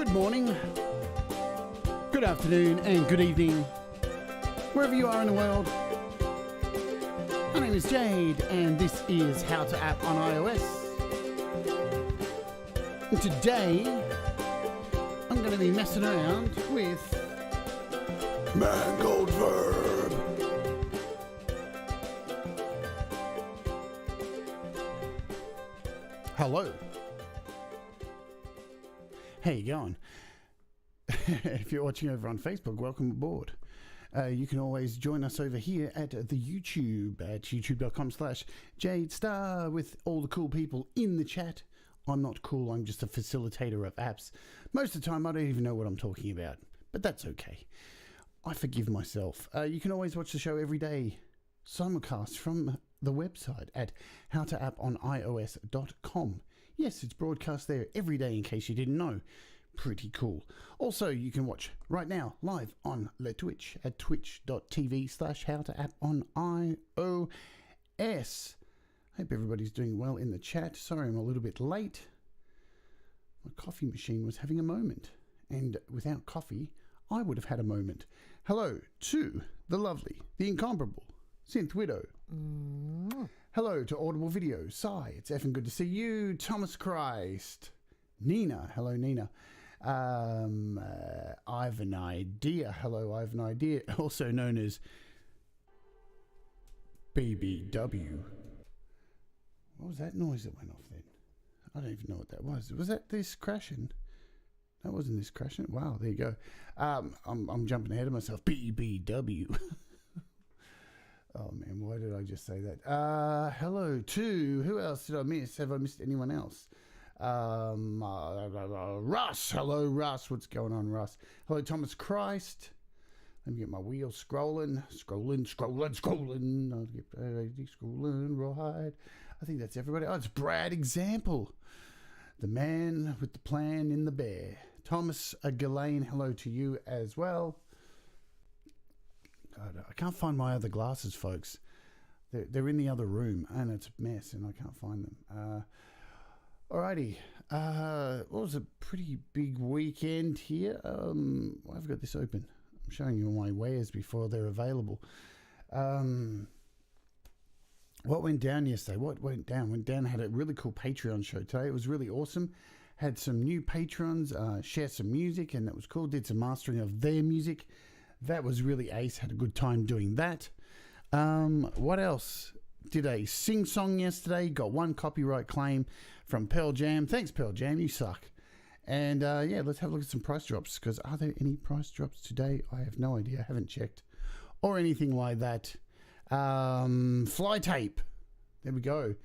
Good morning, good afternoon, and good evening, wherever you are in the world. My name is Jade, and this is How to App on iOS. And today, I'm going to be messing around with MangledVerb. Hello. How you going? If you're watching over on Facebook, welcome aboard. You can always join us over here at the YouTube at youtube.com/Jade Starr with all the cool people in the chat. I'm not cool, I'm just a facilitator of apps. Most of the time I don't even know what I'm talking about, but that's okay. I forgive myself. You can always watch the show every day, simulcast from the website at howtoapponios.com. Yes, it's broadcast there every day in case you didn't know. Pretty cool. Also, you can watch right now live on the Twitch at twitch.tv/howtoapponios. Hope everybody's doing well in the chat. Sorry I'm a little bit late. My coffee machine was having a moment, and without coffee, I would have had a moment. Hello to the lovely, the incomparable Synth Widow. Hello to Audible Video. Sigh, it's effing good to see you. Thomas Christ. Nina. Hello, Nina. I've an idea. Hello, I've an idea. Also known as BBW. What was that noise that went off then? I don't even know what that was. Was that this crashing? That wasn't this crashing. Wow, there you go. I'm jumping ahead of myself. BBW. Oh man, why did I just say that? Hello to, who else did I miss? Have I missed anyone else? Russ. Hello, Russ. What's going on, Russ? Hello, Thomas Christ. Let me get my wheel scrolling. Scrolling. I'll get scrolling right. I think that's everybody. Oh, it's Brad Example. The man with the plan in the bear. Thomas Ghislaine, hello to you as well. God, I can't find my other glasses, folks. They're in the other room, and it's a mess, and I can't find them. Alrighty. What was a pretty big weekend here? Why have I got this open? I'm showing you all my wares before they're available. What went down yesterday? What went down? Went down, had a really cool Patreon show today. It was really awesome. Had some new patrons share some music, and that was cool. Did some mastering of their music. That was really ace. Had a good time doing that. What else? Did a sing-song yesterday. Got one copyright claim from Pearl Jam. Thanks, Pearl Jam. You suck. And yeah, let's have a look at some price drops. Because are there any price drops today? I have no idea. I haven't checked. Or anything like that. Fly tape. There we go.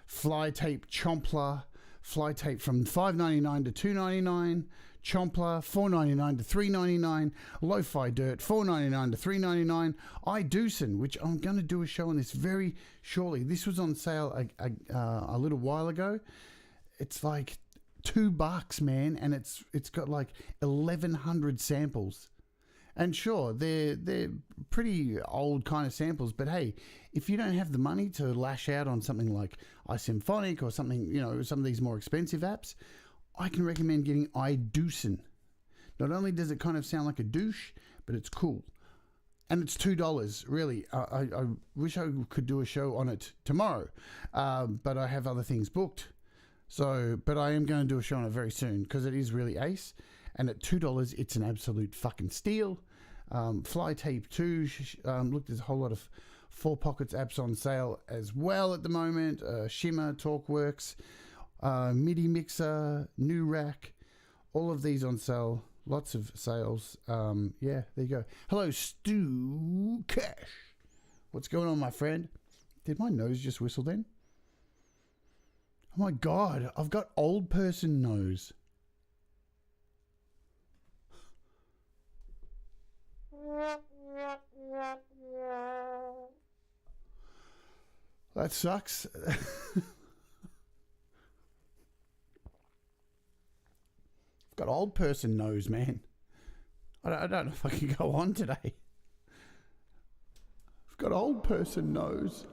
Fly tape Chompler. Fly tape from $5.99 to $2.99. Chompler $4.99 to $3.99. Lo-Fi Dirt $4.99 to $3.99. iDoocin, which I'm going to do a show on this very shortly. This was on sale a little while ago. It's like $2, man, and it's got like 1,100 samples. And sure, they're pretty old kind of samples, but hey, if you don't have the money to lash out on something like iSymphonic or something, you know, some of these more expensive apps, I can recommend getting iDoocin. Not only does it kind of sound like a douche, but it's cool. And it's $2, really. I wish I could do a show on it tomorrow, but I have other things booked. So, but I am going to do a show on it very soon because it is really ace. And at $2, it's an absolute fucking steal. Fly Tape 2. Look, there's a whole lot of 4Pockets apps on sale as well at the moment. Shimmer, TalkWorks, MIDI Mixer, New Rack. All of these on sale. Lots of sales. Yeah, there you go. Hello, Stu Cash. What's going on, my friend? Did my nose just whistle then? Oh my God, I've got old person nose. That sucks. I've got old person nose, man. I don't know if I can go on today. I've got old person nose.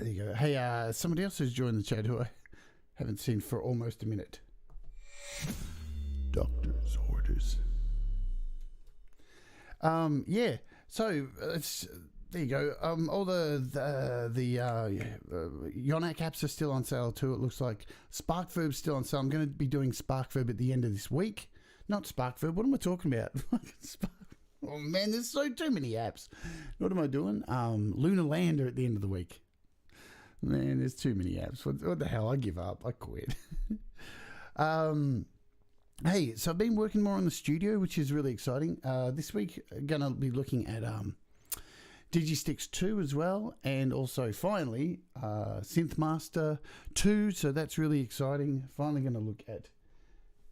There you go. Hey, somebody else who's joined the chat who I haven't seen for almost a minute. Doctor's orders. Yeah. So it's there you go. All the Yonac apps are still on sale too. It looks like SparkVerb's still on sale. I'm going to be doing SparkVerb at the end of this week. Not SparkVerb. What am I talking about? Oh man, there's too many apps. What am I doing? Lunar Lander at the end of the week. Man, there's too many apps. What the hell? I give up. I quit. Hey, so I've been working more on the studio, which is really exciting. This week, I'm going to be looking at Digistix 2 as well, and also finally Synthmaster 2. So that's really exciting. Finally going to look at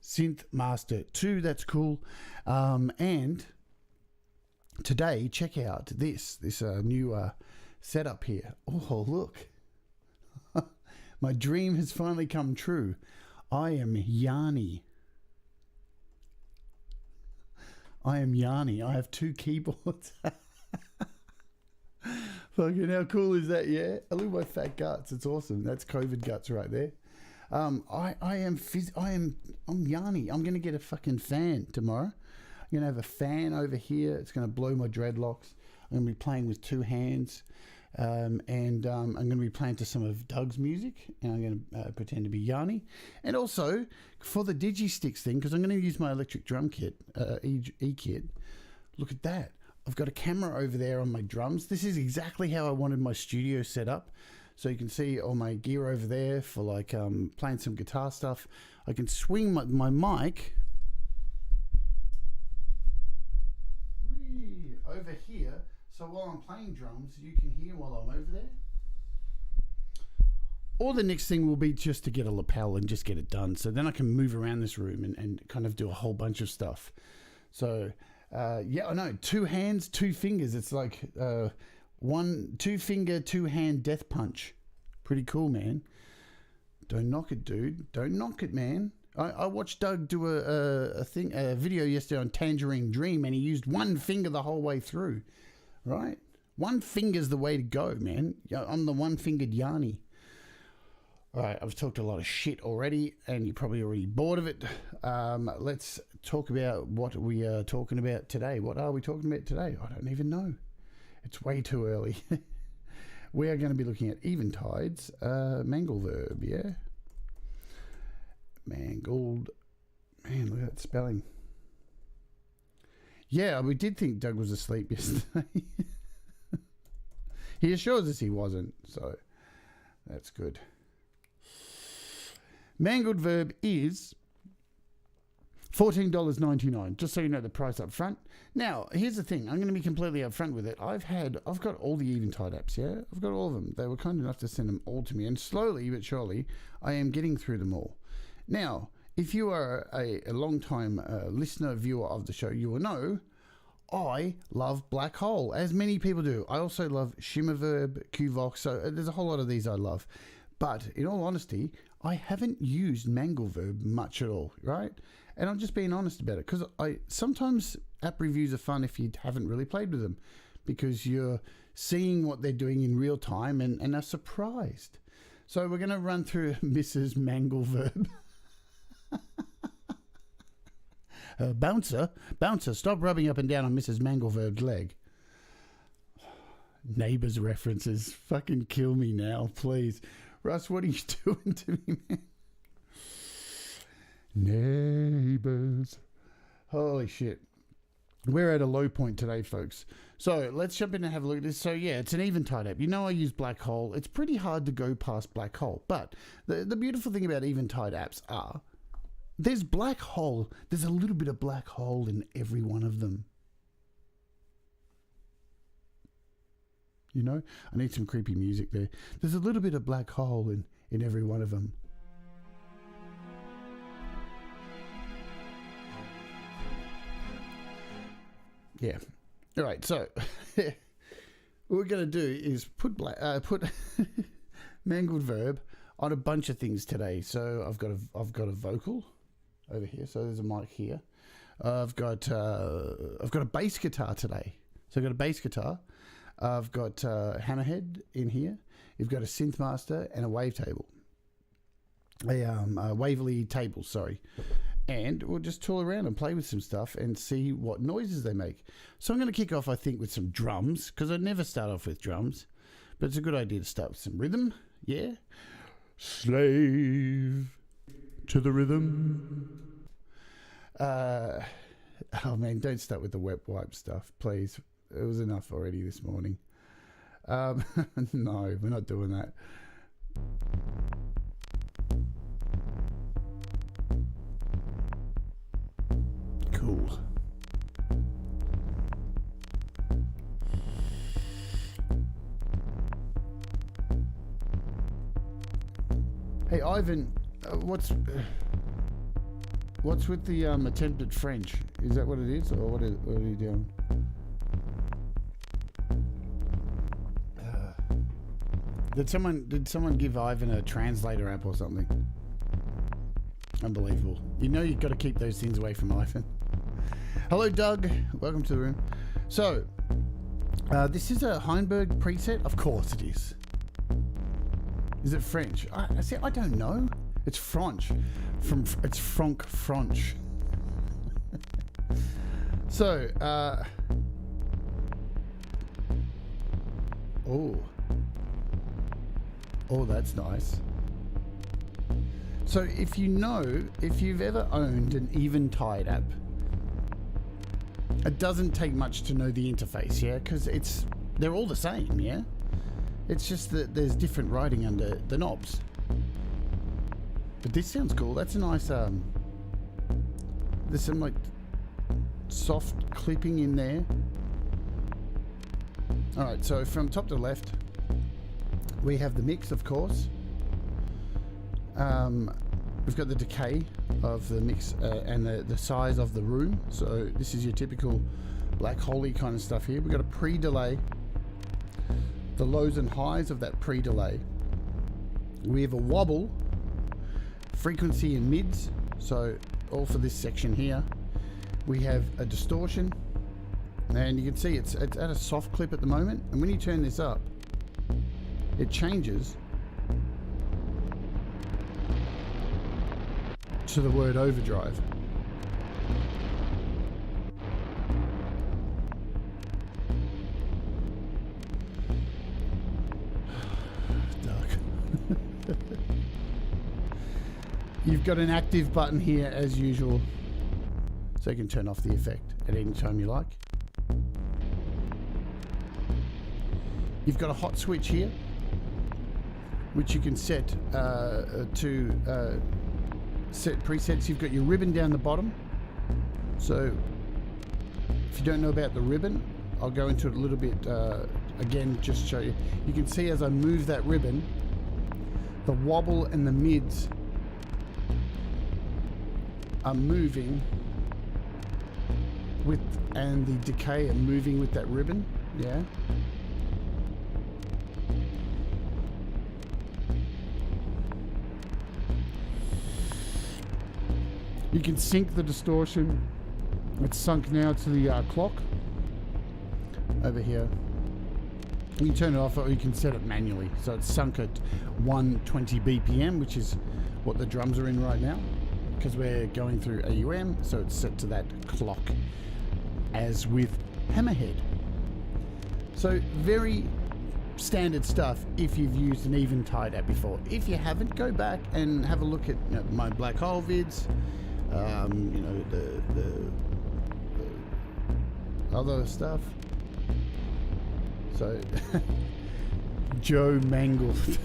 Synthmaster 2. That's cool. And today, check out this new setup here. Oh, look. My dream has finally come true. I am Yanni. I have 2 keyboards. Fucking how cool is that? Yeah, I look at my fat guts. It's awesome. That's COVID guts right there. I'm Yanni. I'm gonna get a fucking fan tomorrow. I'm gonna have a fan over here. It's gonna blow my dreadlocks. I'm gonna be playing with 2 hands. I'm going to be playing to some of Doug's music, and I'm going to pretend to be Yanni. And also, for the Digistix thing, because I'm going to use my electric drum kit, E-kit, look at that. I've got a camera over there on my drums. This is exactly how I wanted my studio set up. So you can see all my gear over there for like playing some guitar stuff. I can swing my mic over here. So while I'm playing drums, you can hear while I'm over there. Or the next thing will be just to get a lapel and just get it done. So then I can move around this room and kind of do a whole bunch of stuff. So, yeah, I know. 2 hands, 2 fingers. It's like 2 finger, 2 hand death punch. Pretty cool, man. Don't knock it, dude. Don't knock it, man. I watched Doug do a video yesterday on Tangerine Dream, and he used 1 finger the whole way through. Right? 1 finger's the way to go, man. I'm the 1-fingered Yanni. All right, I've talked a lot of shit already, and you're probably already bored of it. Let's talk about what we are talking about today. What are we talking about today? I don't even know. It's way too early. We are going to be looking at Eventide's MangledVerb, yeah? Mangled. Man, look at that spelling. Yeah, we did think Doug was asleep yesterday. He assures us he wasn't, so that's good. MangledVerb is $14.99, just so you know the price up front. Now, here's the thing. I'm going to be completely upfront with it. I've got all the Eventide apps, yeah? I've got all of them. They were kind enough to send them all to me, and slowly but surely, I am getting through them all. Now, if you are a long-time listener, viewer of the show, you will know I love Black Hole, as many people do. I also love ShimmerVerb, QVox, so there's a whole lot of these I love. But in all honesty, I haven't used MangledVerb much at all, right? And I'm just being honest about it, because sometimes app reviews are fun if you haven't really played with them, because you're seeing what they're doing in real time and are surprised. So we're going to run through Mrs. MangledVerb. Bouncer, stop rubbing up and down on Mrs. MangledVerb's leg. Neighbours references. Fucking kill me now, please. Russ, what are you doing to me, man? Neighbours. Holy shit. We're at a low point today, folks. So let's jump in and have a look at this. So yeah, it's an Eventide app. You know I use Black Hole. It's pretty hard to go past Black Hole. But the beautiful thing about Eventide apps are there's Black Hole. There's a little bit of Black Hole in every one of them. You know, I need some creepy music there. There's a little bit of Black Hole in every one of them. Yeah. All right. So what we're going to do is put MangledVerb on a bunch of things today. So I've got a vocal over here. So there's a mic here. I've got a bass guitar today. So I've got a bass guitar. I've got Hammerhead in here. You've got a synth master and a wavetable. A Waverly table, sorry. And we'll just tool around and play with some stuff and see what noises they make. So I'm going to kick off, I think, with some drums, because I never start off with drums. But it's a good idea to start with some rhythm. Yeah? Slave to the rhythm. Oh, man, don't start with the wet wipe stuff, please. It was enough already this morning. No, we're not doing that. Cool. Hey, Ivan, what's with the attempted French? Is that what it is, or what are you doing? Did someone give Ivan a translator app or something? Unbelievable. You know you've got to keep those things away from Ivan. Hello, Doug. Welcome to the room. So, this is a Heinberg preset? Of course it is. Is it French? I don't know. It's French. It's French. So, oh, that's nice. So if you've ever owned an Eventide app, it doesn't take much to know the interface, yeah? Because they're all the same, yeah? It's just that there's different writing under the knobs. But this sounds cool. That's a nice, there's some like soft clipping in there. All right, so from top to left, we have the mix, of course. We've got the decay of the mix and the size of the room. So this is your typical black holy kind of stuff here. We've got a pre-delay, the lows and highs of that pre-delay. We have a wobble, frequency and mids, so all for this section here. We have a distortion, and you can see it's at a soft clip at the moment, and when you turn this up, it changes to the word overdrive. Dark. You've got an active button here as usual, so you can turn off the effect at any time you like. You've got a hot switch here, which you can set to set presets. You've got your ribbon down the bottom. So if you don't know about the ribbon, I'll go into it a little bit again, just to show you. You can see as I move that ribbon, the wobble and the mids are moving with, and the decay are moving with that ribbon, yeah. You can sync the distortion. It's sunk now to the clock over here. You can turn it off, or you can set it manually. So it's sunk at 120 BPM, which is what the drums are in right now, because we're going through AUM, so it's set to that clock, as with Hammerhead. So very standard stuff if you've used an Eventide app before. If you haven't, go back and have a look at my black hole vids. The other stuff. So Joe Mangled.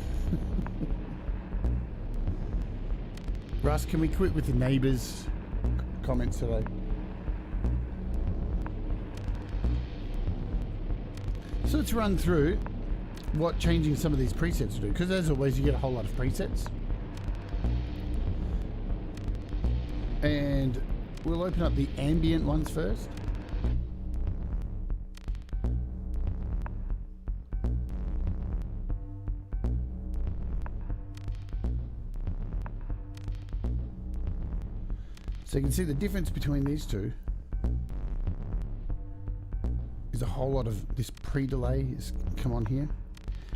Russ, can we quit with the neighbours comments today? So let's run through what changing some of these presets do, because as always you get a whole lot of presets. And we'll open up the ambient ones first. So you can see the difference between these two is a whole lot of this pre-delay has come on here.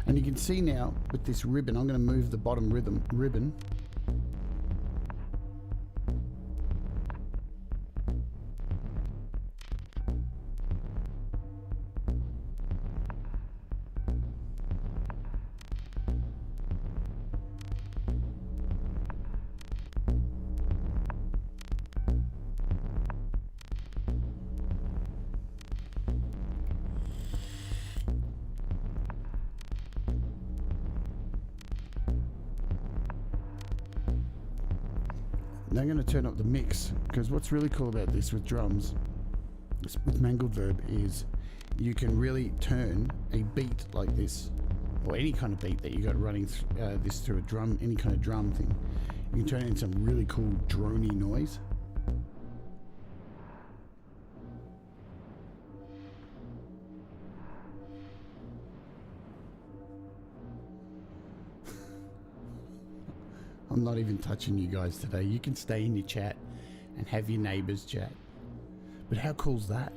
And you can see now with this ribbon, I'm going to move the bottom ribbon. Now I'm going to turn up the mix, because what's really cool about this with drums, with MangledVerb, is you can really turn a beat like this, or any kind of beat that you got running this through a drum, any kind of drum thing, you can turn it into some really cool drony noise. I'm not even touching you guys today. You can stay in your chat and have your neighbors chat. But how cool's that?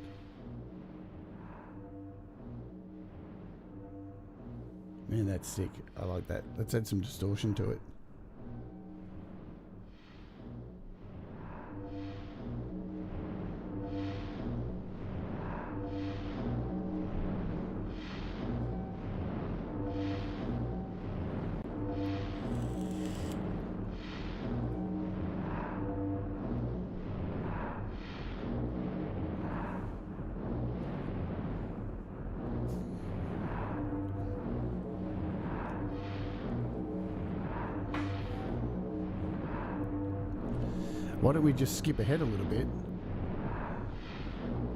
Man, that's sick. I like that. Let's add some distortion to it. Why don't we just skip ahead a little bit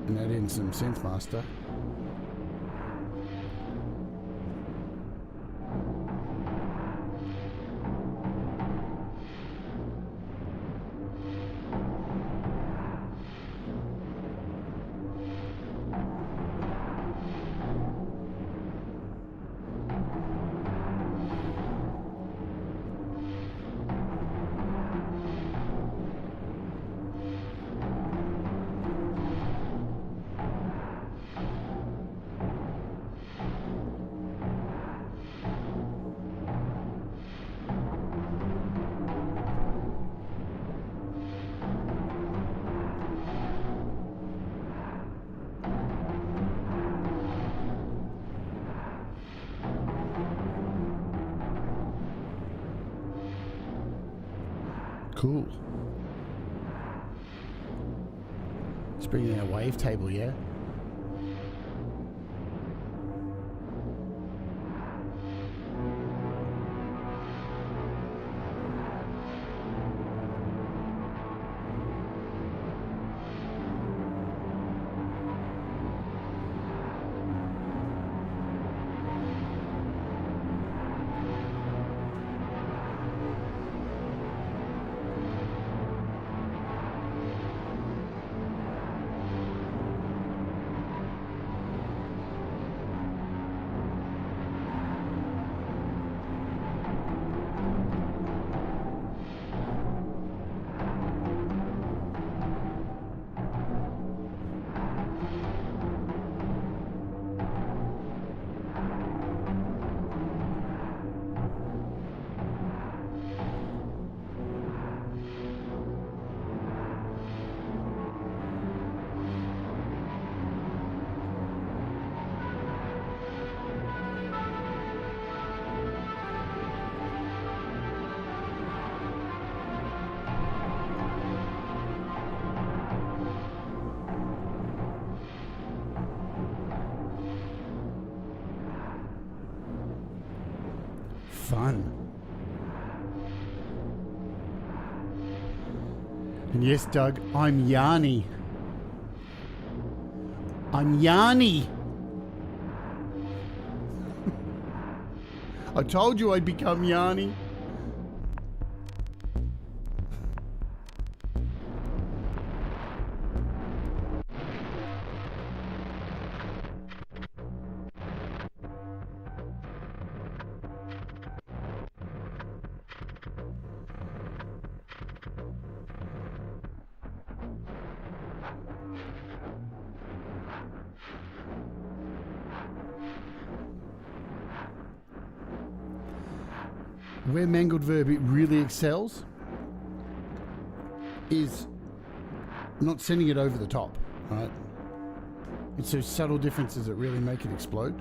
and add in some synth master. Cool. Let's bring in our wavetable, yeah? Fun. And yes, Doug, I'm Yanni. I'm Yanni. I told you I'd become Yanni. Where MangledVerb it really excels is not sending it over the top, right? It's those subtle differences that really make it explode.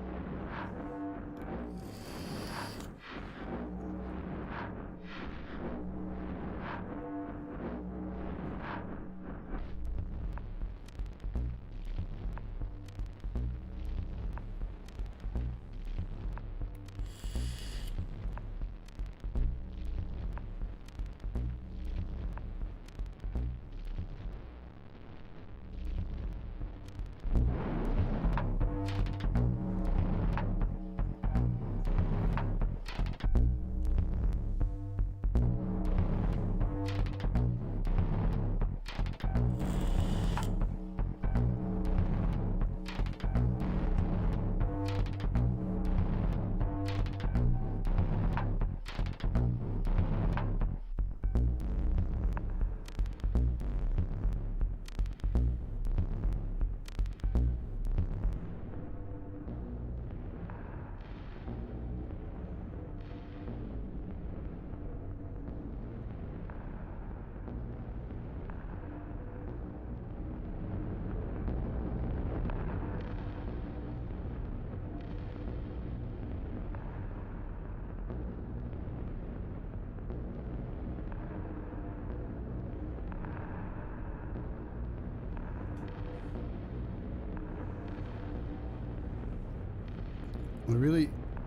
I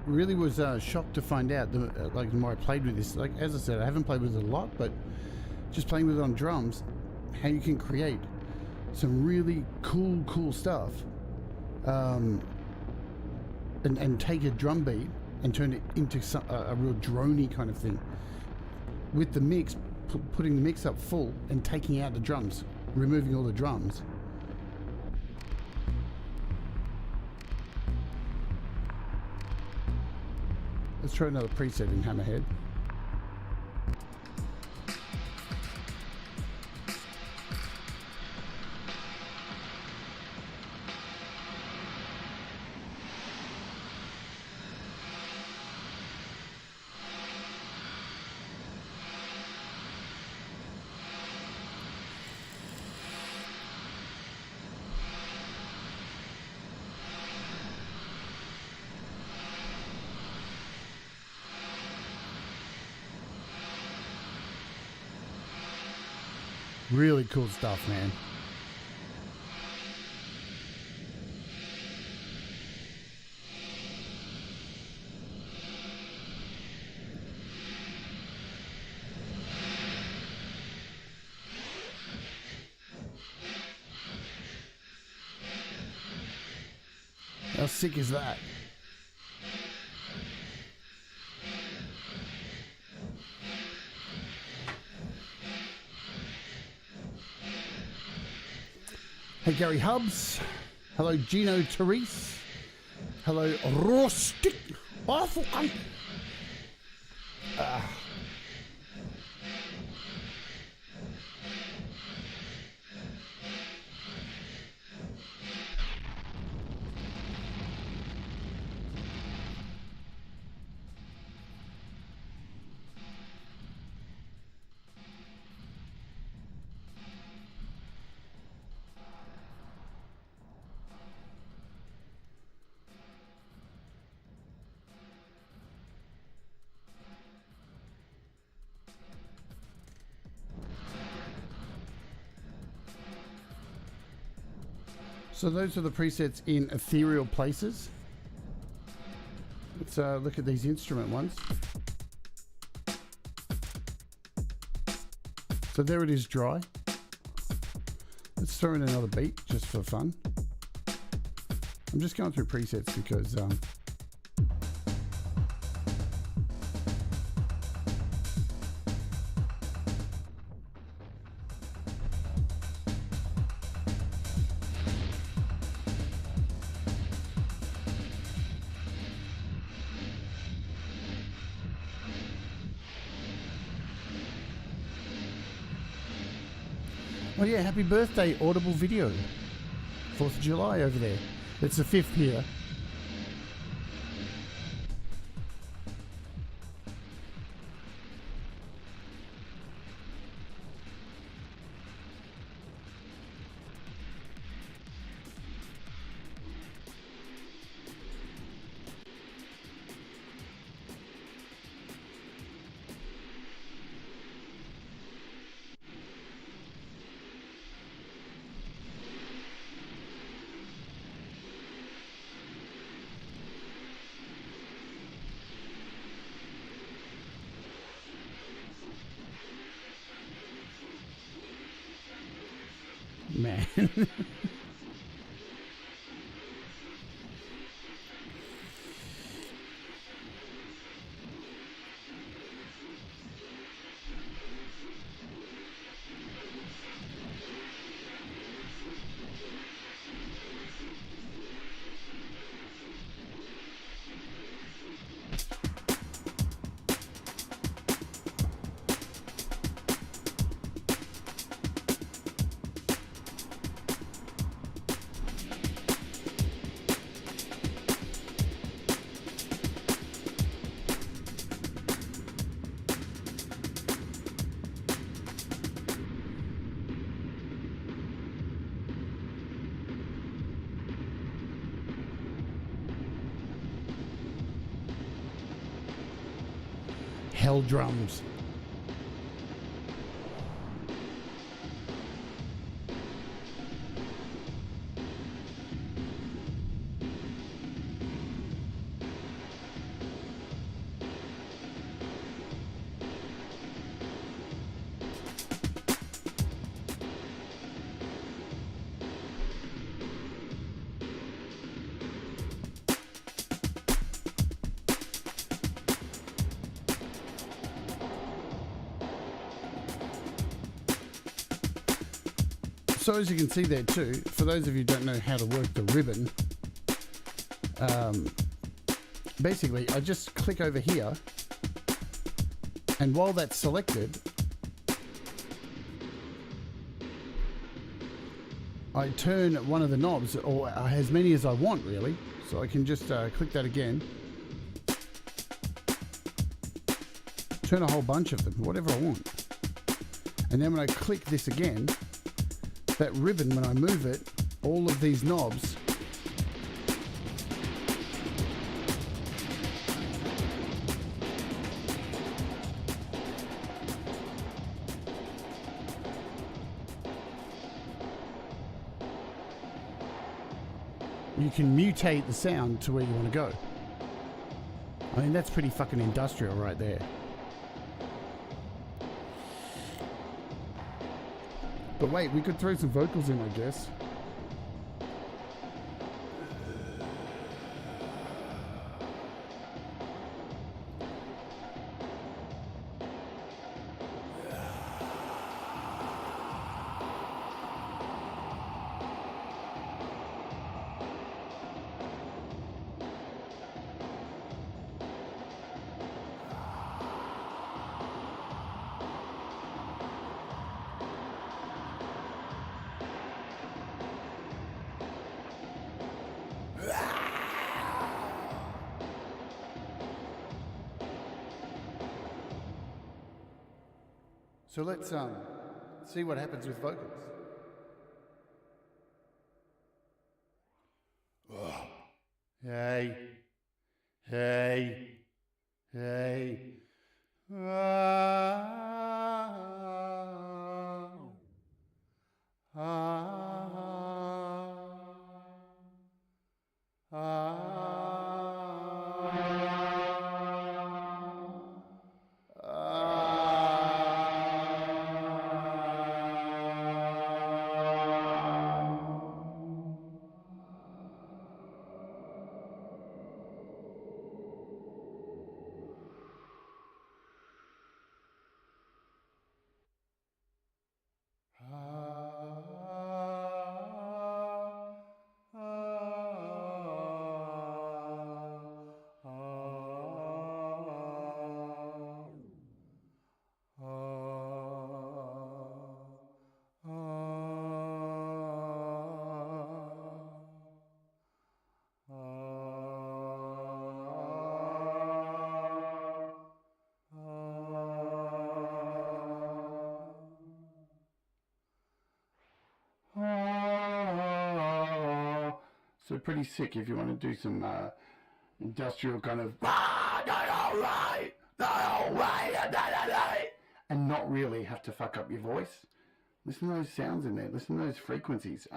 really was shocked to find out that, like, the more I played with this, like, as I said, I haven't played with it a lot, but just playing with it on drums, how you can create some really cool stuff, and take a drum beat and turn it into a real droney kind of thing with the mix, putting the mix up full and taking out the drums, removing all the drums. Let's try another preset in Hammerhead. Really cool stuff, man. How sick is that? Hey, Gary Hubbs. Hello, Gino Therese. Hello, Rustic. Awful. So those are the presets in ethereal places. Let's look at these instrument ones. So there it is, dry. Let's throw in another beat just for fun. I'm just going through presets because oh yeah, happy birthday, Audible Video. 4th of July over there. It's the 5th here. man. Hell drums. So as you can see there too, for those of you who don't know how to work the ribbon, basically I just click over here, and while that's selected, I turn one of the knobs, or as many as I want really, so I can just click that again, turn a whole bunch of them, whatever I want, and then when I click this again, that ribbon, when I move it, all of these knobs you can mutate the sound to where you want to go. I mean, that's pretty fucking industrial right there. But wait, we could throw some vocals in, I guess. So let's see what happens with vocals. Hey, hey, hey. So pretty sick if you want to do some industrial kind of and not really have to fuck up your voice. Listen to those sounds in there. Listen to those frequencies.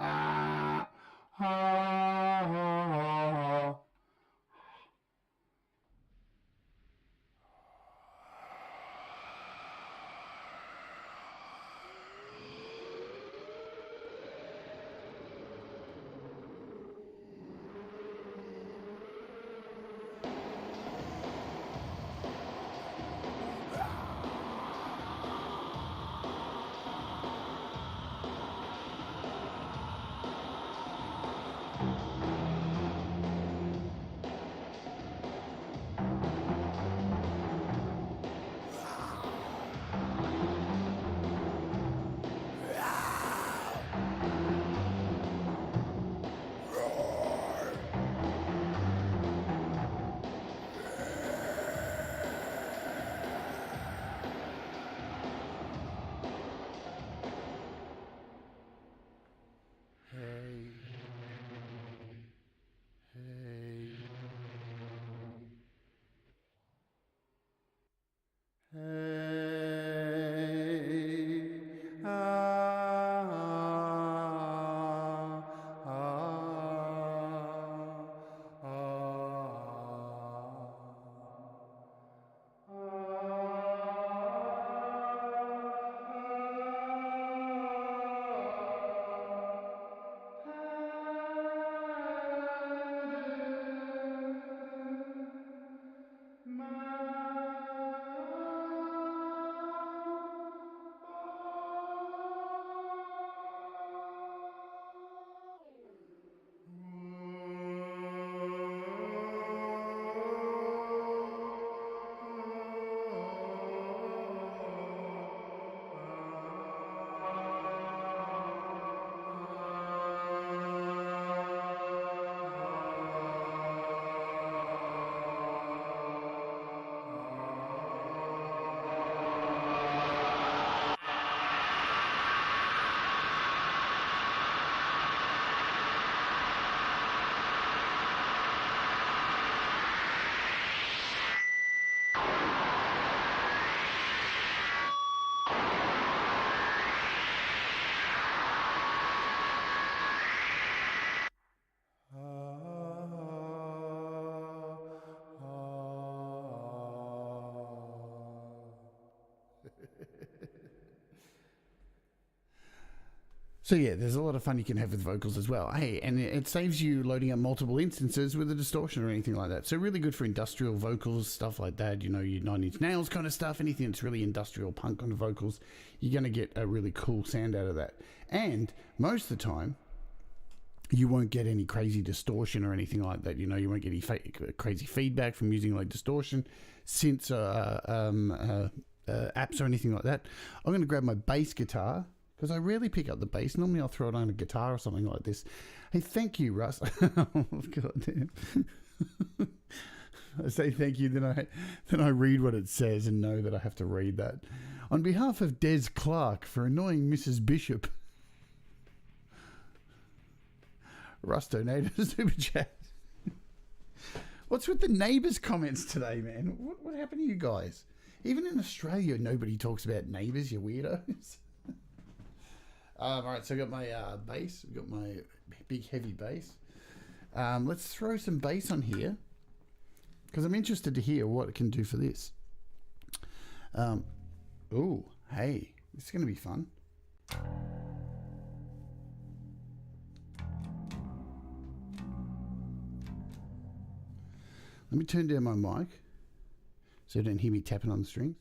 So yeah, there's a lot of fun you can have with vocals as well. Hey, and it saves you loading up multiple instances with a distortion or anything like that. So really good for industrial vocals, stuff like that. You know, your 9 Inch Nails kind of stuff, anything that's really industrial punk kind of vocals, you're going to get a really cool sound out of that. And most of the time, you won't get any crazy distortion or anything like that. You know, you won't get any crazy feedback from using like distortion, synths, apps or anything like that. I'm going to grab my bass guitar, because I rarely pick up the bass. Normally I'll throw it on a guitar or something like this. Hey, thank you, Russ. Oh, God damn. I say thank you, then I read what it says and know that I have to read that. On behalf of Des Clark for annoying Mrs. Bishop, Russ donated a super chat. What's with the neighbours' comments today, man? What happened to you guys? Even in Australia, nobody talks about neighbours, you weirdos. All right, so I got my bass. I've got my big heavy bass. Let's throw some bass on here, because I'm interested to hear what it can do for this. Oh, hey, this is going to be fun. Let me turn down my mic so you don't hear me tapping on the strings.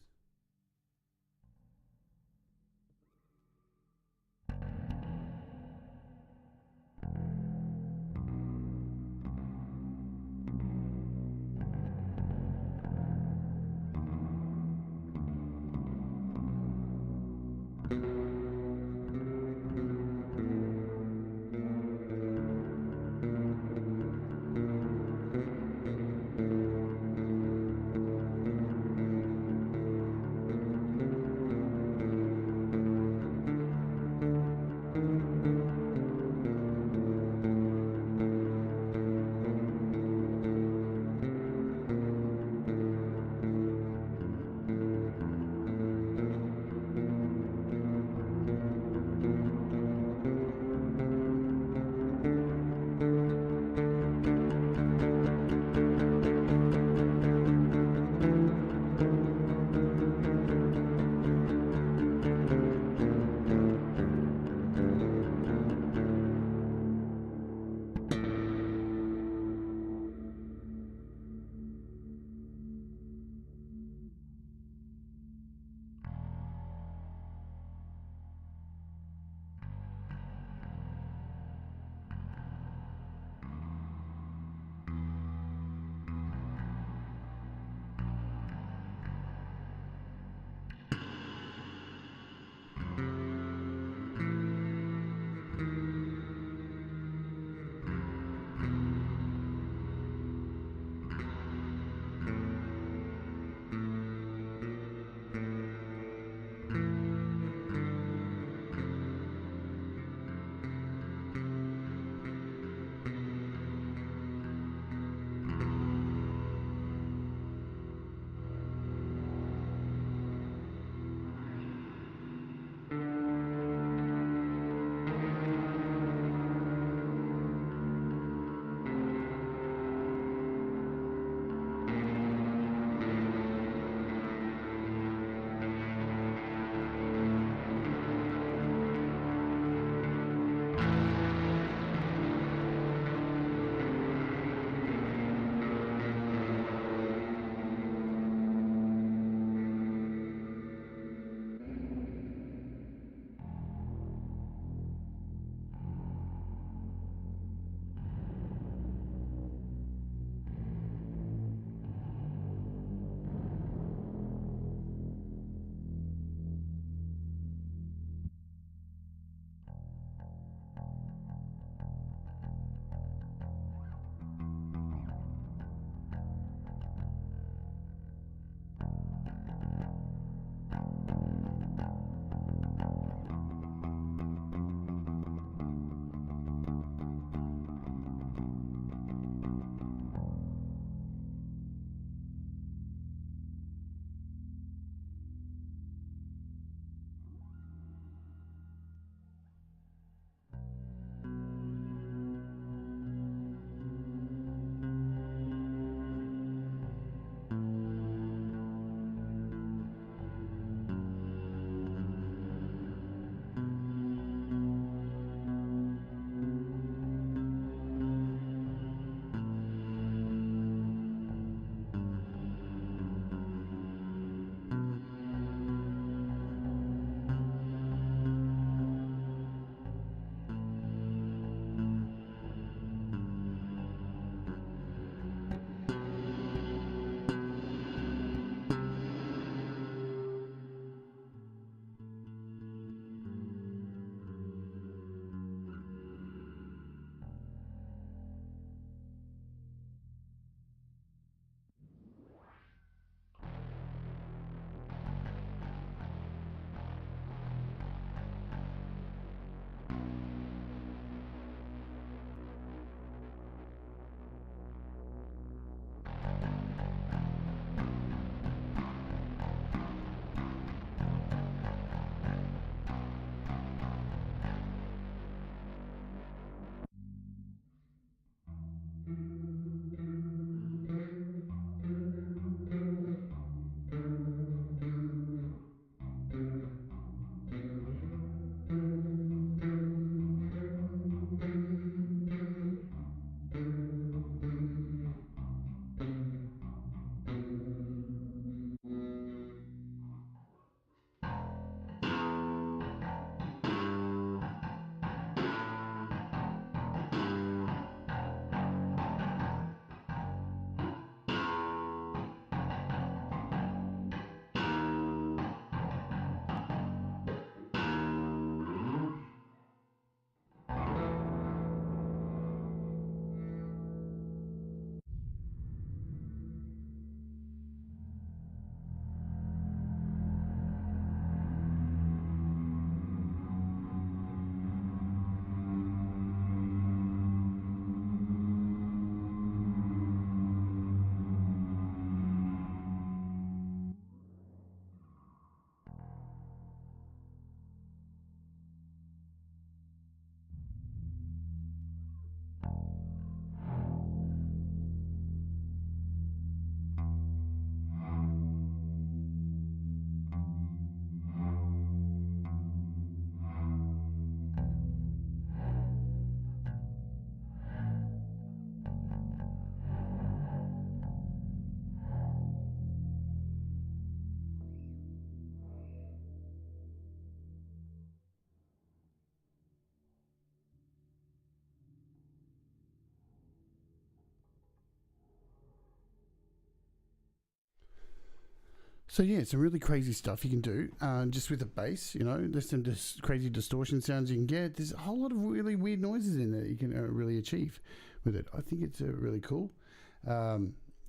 So yeah, some really crazy stuff you can do just with the bass. You know, there's some crazy distortion sounds you can get. There's a whole lot of really weird noises in there you can really achieve with it. I think it's really cool.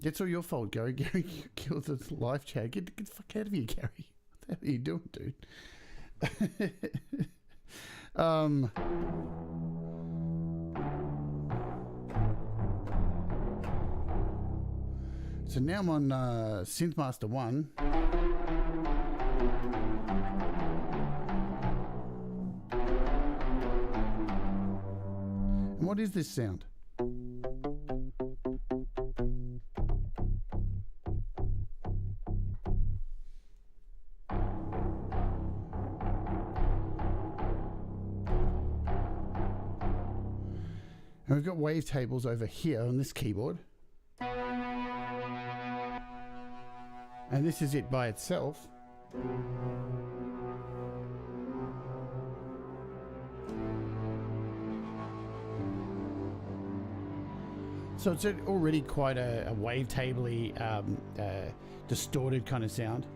It's all your fault, Gary. Gary killed the live chat. Get the fuck out of here, Gary. What the hell are you doing, dude? So now I'm on Synthmaster 1. And what is this sound? And we've got wavetables over here on this keyboard. And this is it by itself. So it's already quite a wavetable-y, distorted kind of sound.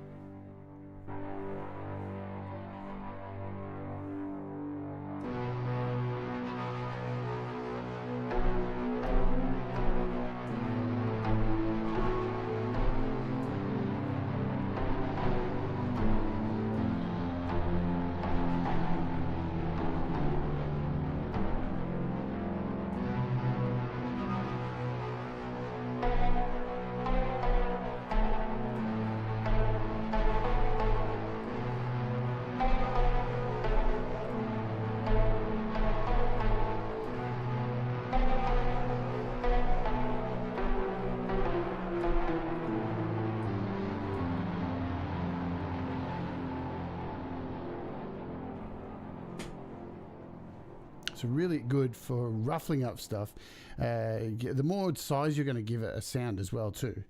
It's really good for ruffling up stuff. The more size you're going to give it a sound as well too,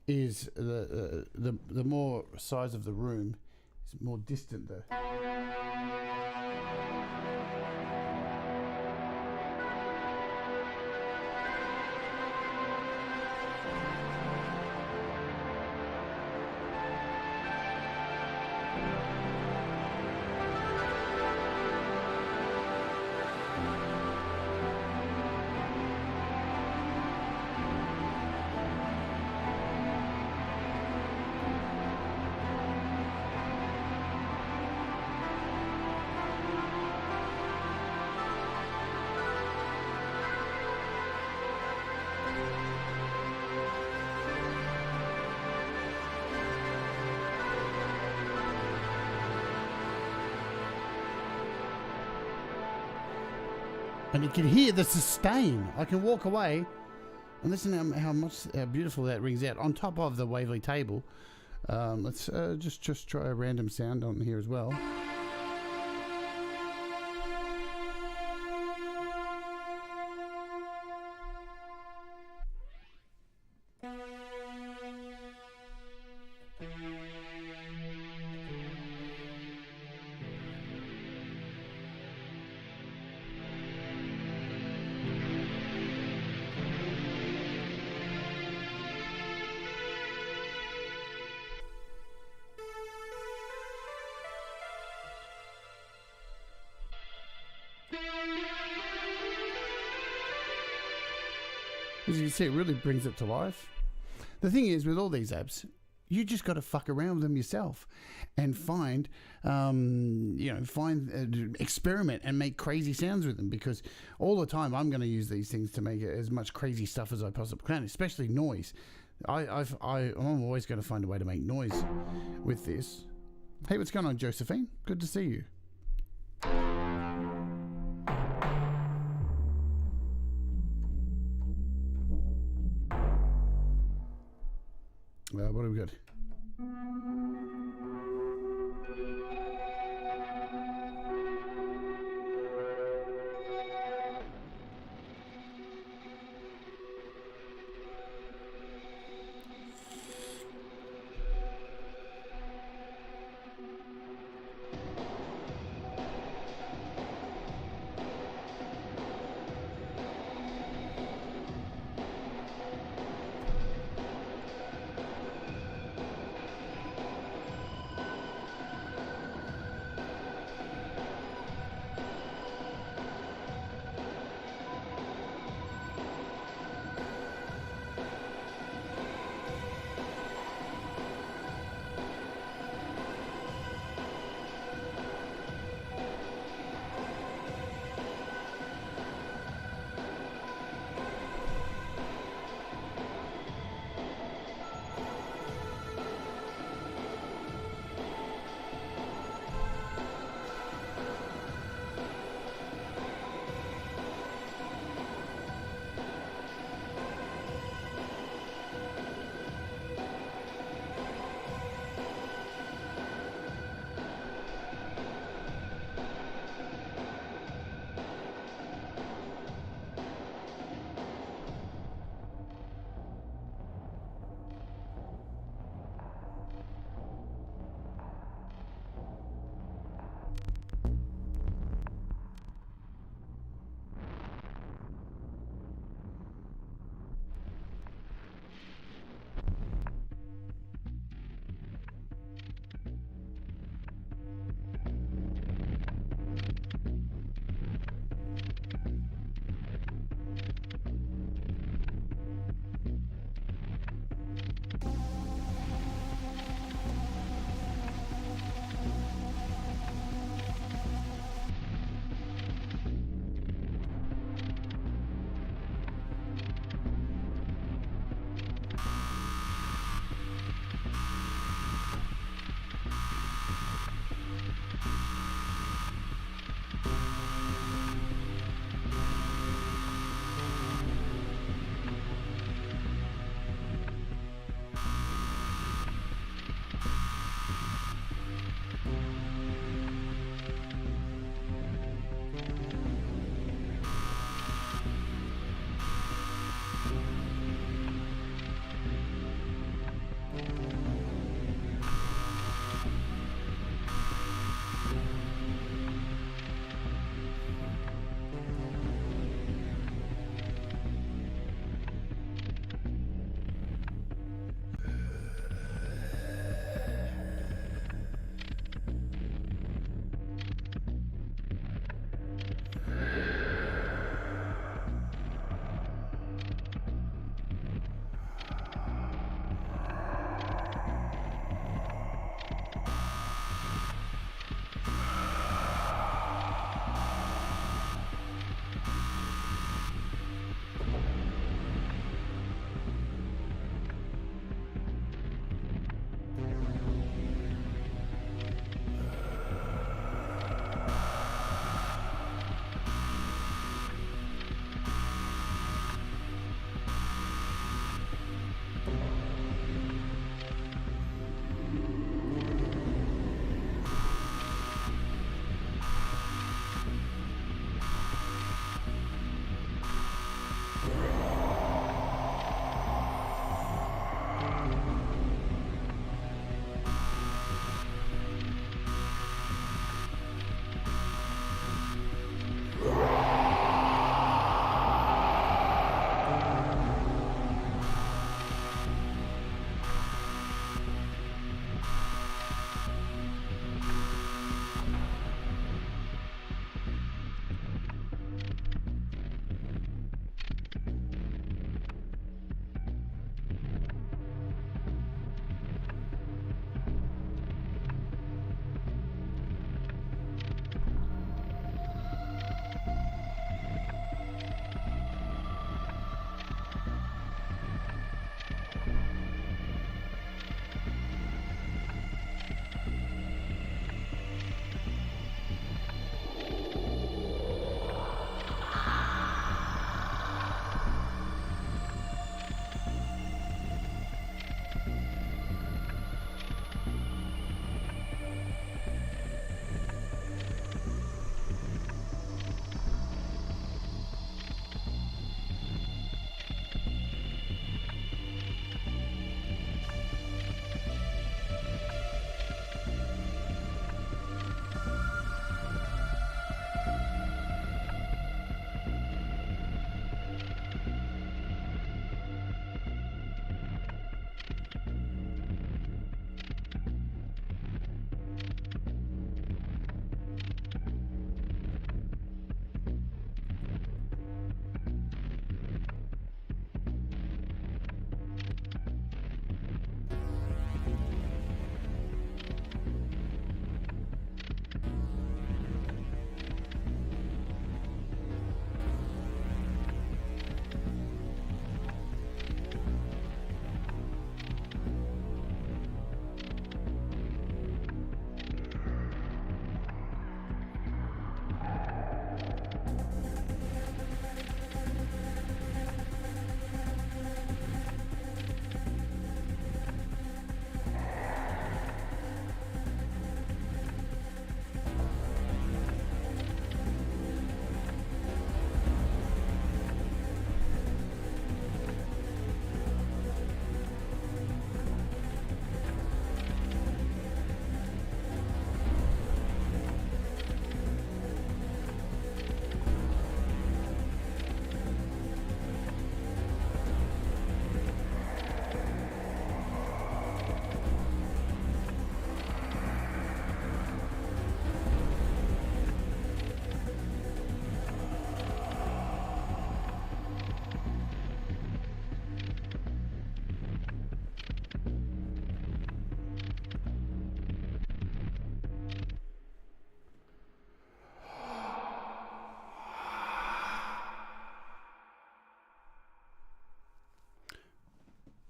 is the more size of the room, is more distant though. And you can hear the sustain. I can walk away and listen to how beautiful that rings out on top of the Waverly table. Let's just try a random sound on here as well. As you can see, it really brings it to life. The thing is, with all these apps, you just got to fuck around with them yourself and find, experiment and make crazy sounds with them, because all the time I'm going to use these things to make as much crazy stuff as I possibly can, especially noise. I'm always going to find a way to make noise with this. Hey, what's going on, Josephine? Good to see you. What have we got?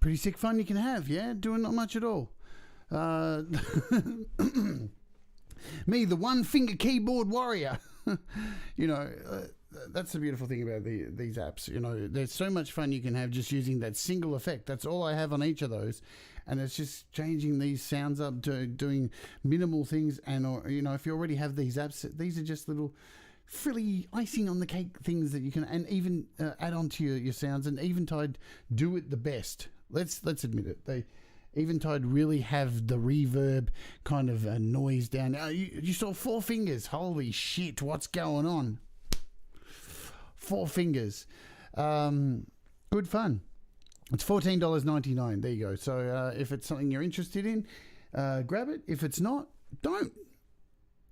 Pretty sick fun you can have, yeah? Doing not much at all. Me, the one-finger keyboard warrior. You know, that's the beautiful thing about these apps. You know, there's so much fun you can have just using that single effect. That's all I have on each of those. And it's just changing these sounds up to doing minimal things. And, or, you know, if you already have these apps, these are just little frilly icing on the cake things that you can, and even add on to your sounds. And Eventide do it the best. Let's admit it. Eventide really have the reverb kind of noise down. You saw 4 fingers. Holy shit, what's going on? 4 fingers. Good fun. It's $14.99. There you go. So if it's something you're interested in, grab it. If it's not, don't.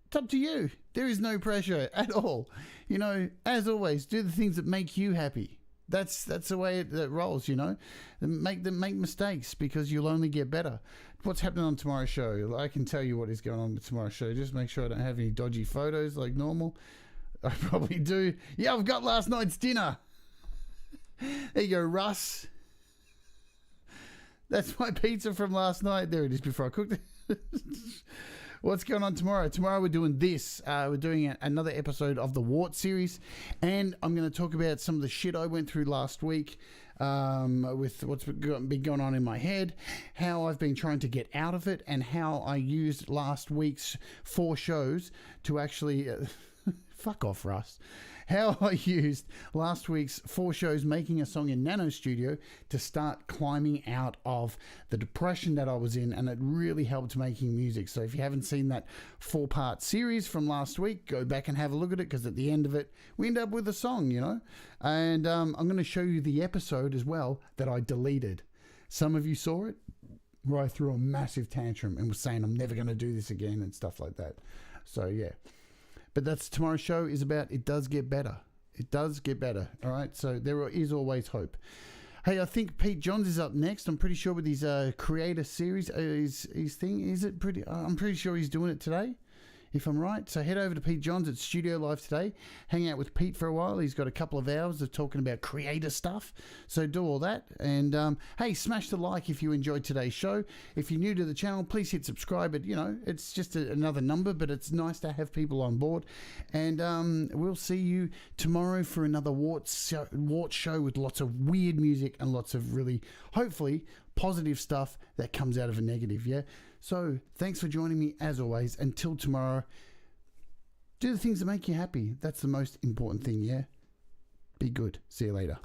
It's up to you. There is no pressure at all. You know, as always, do the things that make you happy. That's the way it rolls, you know. Make mistakes, because you'll only get better. What's happening on tomorrow's show? I can tell you what is going on with tomorrow's show. Just make sure I don't have any dodgy photos like normal. I probably do. Yeah, I've got last night's dinner. There you go, Russ. That's my pizza from last night. There it is before I cooked it. What's going on tomorrow? Tomorrow we're doing this. We're doing another episode of the Wart series, and I'm going to talk about some of the shit I went through last week with what's been going on in my head, how I've been trying to get out of it, and how I used last week's 4 shows to actually... fuck off, Russ. How I used last week's 4 shows making a song in Nano Studio to start climbing out of the depression that I was in, and it really helped making music. So if you haven't seen that 4-part series from last week, go back and have a look at it, because at the end of it, we end up with a song, you know. And I'm going to show you the episode as well that I deleted. Some of you saw it, where I threw a massive tantrum and was saying I'm never going to do this again and stuff like that. So yeah. But that's tomorrow's show is about. It does get better. It does get better. All right. So there is always hope. Hey, I think Pete Johns is up next. I'm pretty sure with his creator series, his thing. Is it pretty? I'm pretty sure he's doing it today, if I'm right. So head over to Pete Johns at Studio Live today. Hang out with Pete for a while. He's got a couple of hours of talking about creator stuff. So do all that. And hey, smash the like if you enjoyed today's show. If you're new to the channel, please hit subscribe. You know, it's just another number, but it's nice to have people on board. And we'll see you tomorrow for another Wart show with lots of weird music and lots of really, hopefully, positive stuff that comes out of a negative, yeah? So, thanks for joining me, as always. Until tomorrow, do the things that make you happy. That's the most important thing, yeah? Be good. See you later.